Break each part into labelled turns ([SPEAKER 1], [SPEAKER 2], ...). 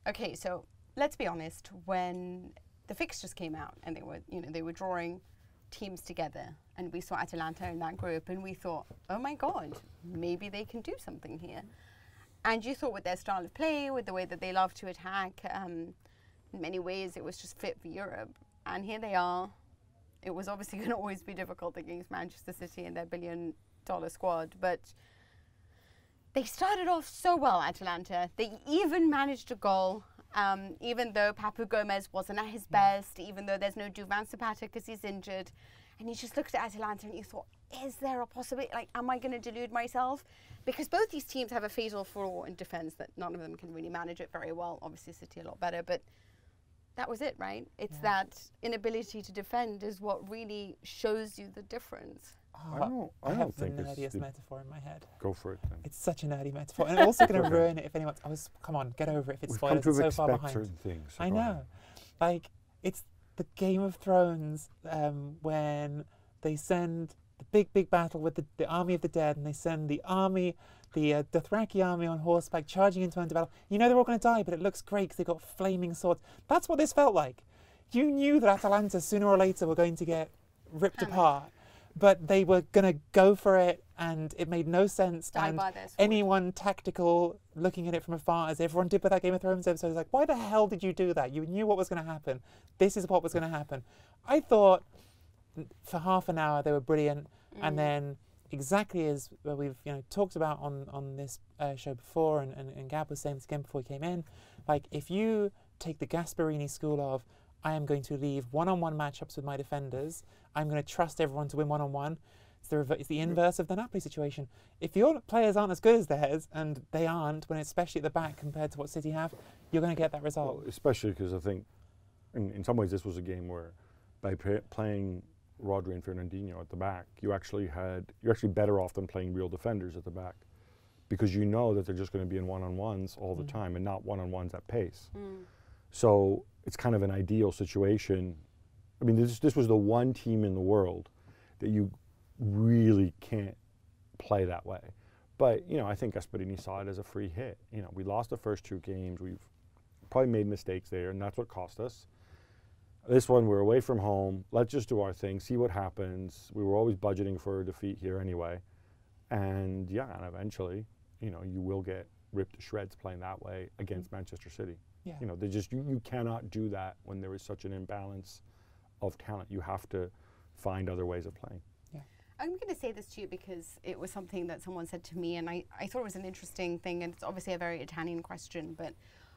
[SPEAKER 1] Okay, so let's be honest. When the fixtures came out and they were drawing teams together, and we saw Atalanta in that group, and we thought, oh my God, maybe they can do something here. And you thought with their style of play, with the way that they love to attack, in many ways it was just fit for Europe. And here they are. It was obviously going to always be difficult against Manchester City and their billion-dollar squad, but they started off so well, Atalanta. They even managed a goal, even though Papu Gomez wasn't at his best, even though there's no Duvan Zapata because he's injured. And you just looked at Atalanta and you thought, is there a possibility? Like, am I going to delude myself? Because both these teams have a fatal flaw in defence that none of them can really manage it very well. Obviously, City a lot better, but that was it, right? It's that inability to defend is what really shows you the difference.
[SPEAKER 2] Oh,
[SPEAKER 3] I have the nerdiest metaphor in my head.
[SPEAKER 2] Go for it then.
[SPEAKER 3] It's such a nerdy metaphor, and I'm also going to ruin it if anyone's. Come on, get over it if it's spoilers. It's so far behind.
[SPEAKER 2] Certain things, so
[SPEAKER 3] I know, like it's the Game of Thrones when they send the big battle with the army of the dead, and they send the army, the Dothraki army on horseback charging into battle. You know they're all going to die, but it looks great because they've got flaming swords. That's what this felt like. You knew that Atalanta sooner or later were going to get ripped apart. But they were going to go for it, and it made no sense. And anyone tactical looking at it from afar, as everyone did with that Game of Thrones episode, was like, why the hell did you do that? You knew what was going to happen. This is what was going to happen. I thought for half an hour they were brilliant, and then exactly as we've talked about on this show before, and Gab was saying this again before he came in, like if you take the Gasperini school of, I am going to leave one-on-one matchups with my defenders. I'm going to trust everyone to win one-on-one. It's the inverse of the Napoli situation. If your players aren't as good as theirs, and they aren't, when especially at the back compared to what City have, you're going to get that result.
[SPEAKER 2] Well, especially because I think, in some ways, this was a game where by playing Rodri and Fernandinho at the back, you're actually better off than playing real defenders at the back, because you know that they're just going to be in one-on-ones all the time and not one-on-ones at pace. So it's kind of an ideal situation. I mean, this was the one team in the world that you really can't play that way. But, I think Gasperini saw it as a free hit. We lost the first 2 games. We've probably made mistakes there, and that's what cost us. This one, we're away from home. Let's just do our thing, see what happens. We were always budgeting for a defeat here anyway. And, and eventually, you will get ripped to shreds playing that way against Manchester City.
[SPEAKER 3] Yeah.
[SPEAKER 2] You cannot do that when there is such an imbalance of talent. You have to find other ways of playing.
[SPEAKER 1] Yeah. I'm going to say this to you because it was something that someone said to me, and I thought it was an interesting thing, and it's obviously a very Italian question, but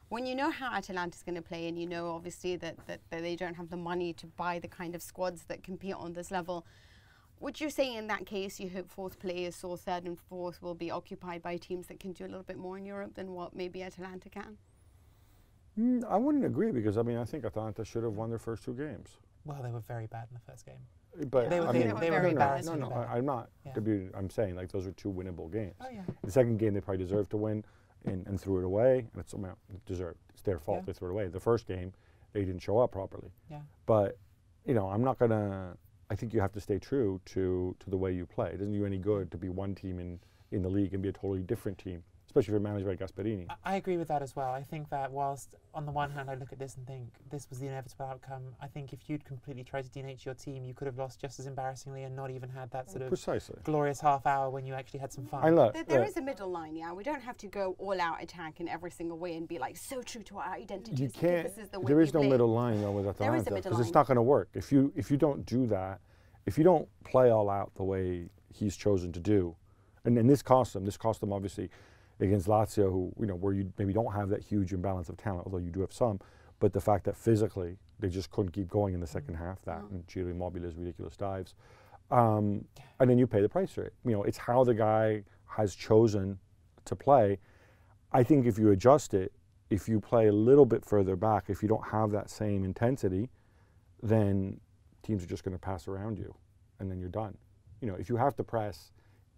[SPEAKER 1] when you know how Atalanta is going to play, and you know obviously that they don't have the money to buy the kind of squads that compete on this level, would you say in that case you hope 4th place or 3rd and 4th will be occupied by teams that can do a little bit more in Europe than what maybe Atalanta can?
[SPEAKER 2] I wouldn't agree, because I think Atalanta should have won their first 2 games.
[SPEAKER 3] Well, they were very bad in the first game.
[SPEAKER 2] But
[SPEAKER 3] they were very bad.
[SPEAKER 2] I'm not. I'm saying like those are 2 winnable games.
[SPEAKER 3] Oh, yeah.
[SPEAKER 2] The second game they probably deserved to win, and threw it away. And it's deserved. It's their fault they threw it away. The first game, they didn't show up properly.
[SPEAKER 3] Yeah.
[SPEAKER 2] But I'm not gonna. I think you have to stay true to the way you play. It doesn't do you any good to be one team in the league and be a totally different team, especially if you're managed by Gasperini. I
[SPEAKER 3] agree with that as well. I think that whilst on the one hand I look at this and think this was the inevitable outcome, I think if you'd completely tried to denate your team, you could have lost just as embarrassingly and not even had that sort of glorious half hour when you actually had some fun.
[SPEAKER 1] There is a middle line, yeah. We don't have to go all out attack in every single way and be like so true to our identity.
[SPEAKER 2] You can't. There is no middle line though with Atalanta, because it's not going to work. If you don't do that, if you don't play all out the way he's chosen to do, and this cost them. This cost them obviously against Lazio, who where you maybe don't have that huge imbalance of talent, although you do have some. But the fact that physically they just couldn't keep going in the second half, that and Giro Immobile's ridiculous dives, and then you pay the price for it. It's how the guy has chosen to play. I think if you adjust it, if you play a little bit further back, if you don't have that same intensity, then teams are just going to pass around you, and then you're done. If you have to press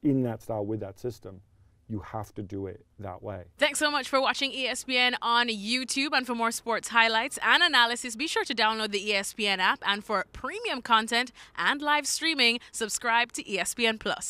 [SPEAKER 2] in that style with that system, you have to do it that way.
[SPEAKER 4] Thanks so much for watching ESPN on YouTube. And for more sports highlights and analysis, be sure to download the ESPN app. And for premium content and live streaming, subscribe to ESPN Plus.